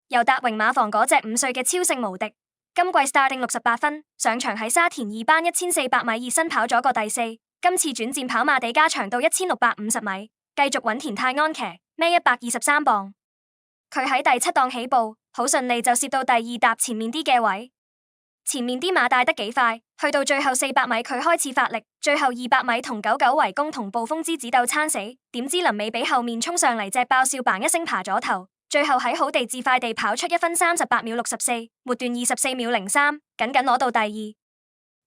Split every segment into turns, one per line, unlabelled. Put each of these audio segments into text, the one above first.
由達榮馬房嗰隻5歲嘅超性無敵，今季 starting 68分，上場喺沙田2班1400米熱身跑咗個第四，今次轉戰跑馬地加長到1650米，繼續穩田泰安騎，孭123磅。佢喺第7檔起步，好順利就攝到第2搭前面啲嘅位。前面啲馬帶得幾快，去到最後400米佢開始發力，最後200米同99圍攻同暴風之子鬥撐死，點知臨尾俾後面衝上嚟隻爆笑嘭一聲爬咗頭，最後喺好地自快地跑出1分38秒64，末段24秒03，僅僅攞到第2。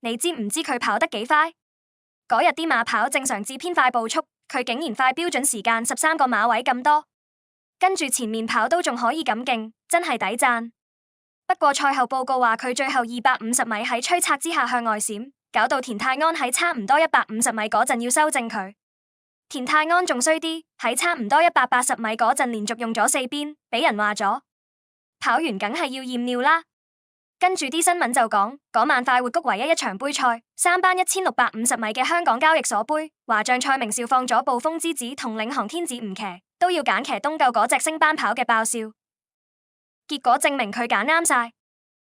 你知唔知佢跑得幾快？嗰日啲馬跑正常至偏快步速，佢竟然快標準時間13個馬位咁多，跟住前面跑都仲可以咁勁，真係抵讚。不過賽後報告話佢最後250米喺催策之下向外閃，搞到田泰安喺差唔多150米嗰陣要修正佢。田泰安仲衰啲，喺差唔多180米嗰陣連續用咗4邊，俾人話咗。跑完梗係要驗尿啦。跟住啲新聞就講，嗰晚快活谷唯一一場杯賽，3班1650米嘅香港交易所杯，華將蔡明紹放咗暴風之子同領航天子唔騎，都要揀騎東舊嗰隻升班跑嘅爆笑。結果證明佢揀啱晒，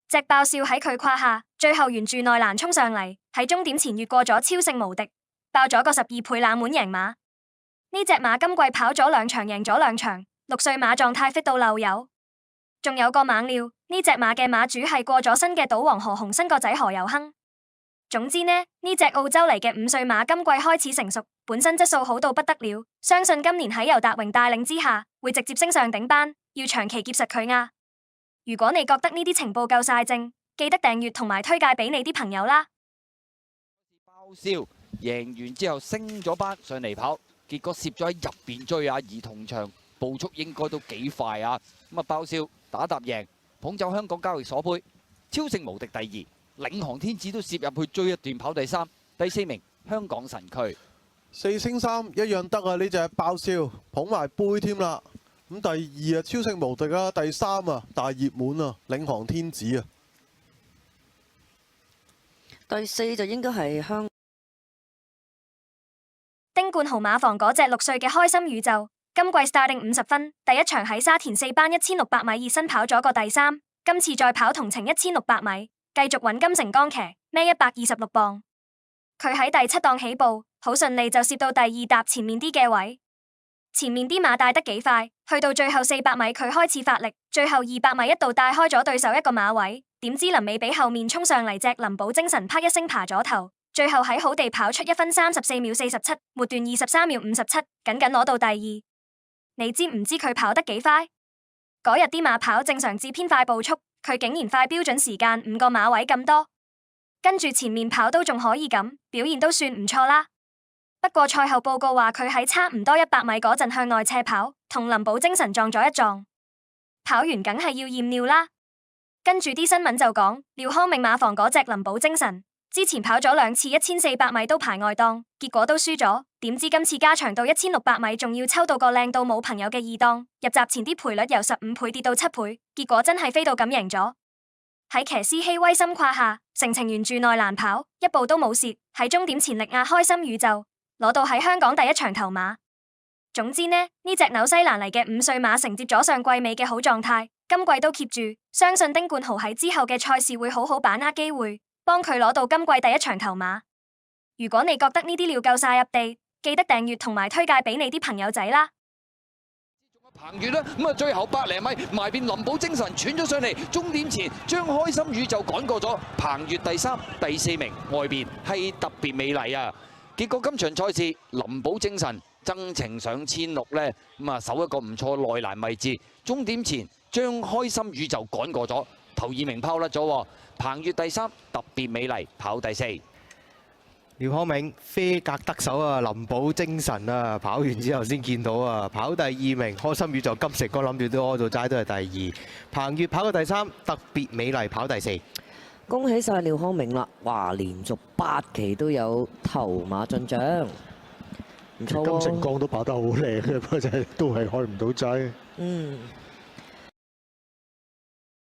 隻爆笑喺佢胯下，最後沿住內欄衝上嚟，喺終點前越過咗超性無敵，爆咗個12倍冷門贏馬。呢隻馬今季跑咗2場贏咗2場，6歲馬狀態 fit 到漏油。仲有個猛料，呢隻馬嘅馬主係過咗身嘅賭王何鴻燊個仔何猷亨。總之呢隻澳洲嚟嘅5歲馬今季開始成熟，本身質素好到不得了，相信今年喺由達榮帶領之下，會直接升上頂班，要長期結實佢啊！如果你覺得呢啲情報夠晒正，記得訂閱同埋推介俾你啲朋友啦。
爆笑贏完之後升咗班上嚟跑，結果攝咗喺入邊追啊，而同場步速應該都幾快啊！咁啊爆笑打搭贏，捧走香港交易所杯，超性無敵第2，領航天子都攝入去追一段跑第3，第4名香港神駒
4升3一樣得啊！呢隻爆笑捧埋杯添啦。咁第2啊超性無敵啊，第3啊大熱門啊領航天子啊，
第4就應該係香
丁冠豪馬房嗰隻6歲嘅開心宇宙，今季 starting 50分，第一場喺沙田4班1600米熱身跑咗個第3，今次再跑同程1600米，繼續穩金城江騎，孭126磅。佢喺第7檔起步，好順利就攝到第2搭前面啲嘅位。前面啲馬帶得幾快，去到最後400米佢開始發力，最後200米一度帶開咗對手1個馬位，點知臨尾俾後面衝上嚟隻林寶精神啪一聲爬咗頭，最後喺好地跑出1分34秒47，末段23秒57，僅僅攞到第2。你知唔知佢跑得幾快？嗰日啲馬跑正常至偏快步速，佢竟然快標準時間5個馬位咁多，跟住前面跑都仲可以咁，表現都算唔錯啦。不過賽後報告話佢喺差唔多100米嗰陣向內斜跑，同林寶精神撞咗一撞，跑完梗係要驗尿啦。跟住啲新聞就講，廖康銘馬房嗰隻林寶精神之前跑咗2次1400米都排外檔，結果都輸咗，點知今次加長到1600米仲要抽到個靚到冇朋友嘅2檔，入閘前啲賠率由15倍跌到7倍，結果真係飛到咁贏咗。喺騎師希威森胯下，成程沿住內欄跑，一步都冇蝕，喺終點前力壓開心宇宙，攞到喺香港第一場頭馬。總之呢隻紐西蘭嚟嘅5歲馬承接咗上季尾嘅好狀態，今季都 keep 住，相信丁冠豪喺之後嘅賽事會好好把握機會，幫佢攞到今季第一場頭馬。如果你覺得呢啲料夠晒入地，記得訂閱同埋推介俾你啲朋友仔啦。
彭越啦，咁啊最後100零米埋邊林寶精神喘咗上嚟，終點前將開心宇宙趕過咗，彭越第3、第4名，外邊係特別美麗啊！結果今場賽事林寶精神增程上1600咧，咁啊守一個唔錯內欄位置，終點前將開心宇宙趕過咗，頭2名拋甩咗，彭越第3，特別美麗跑第4。
廖康銘啡格得手啊，林寶精神啊，跑完之後先見到啊，跑第2名，開心宇宙金城哥諗住都屙到齋都係第2，彭越跑到第3，特別美麗跑第4。
恭喜晒廖康銘啦！哇，連續8期都有頭馬進帳，唔錯喎。
金城江都跑得好靚嘅，不過就係都係開唔到齋。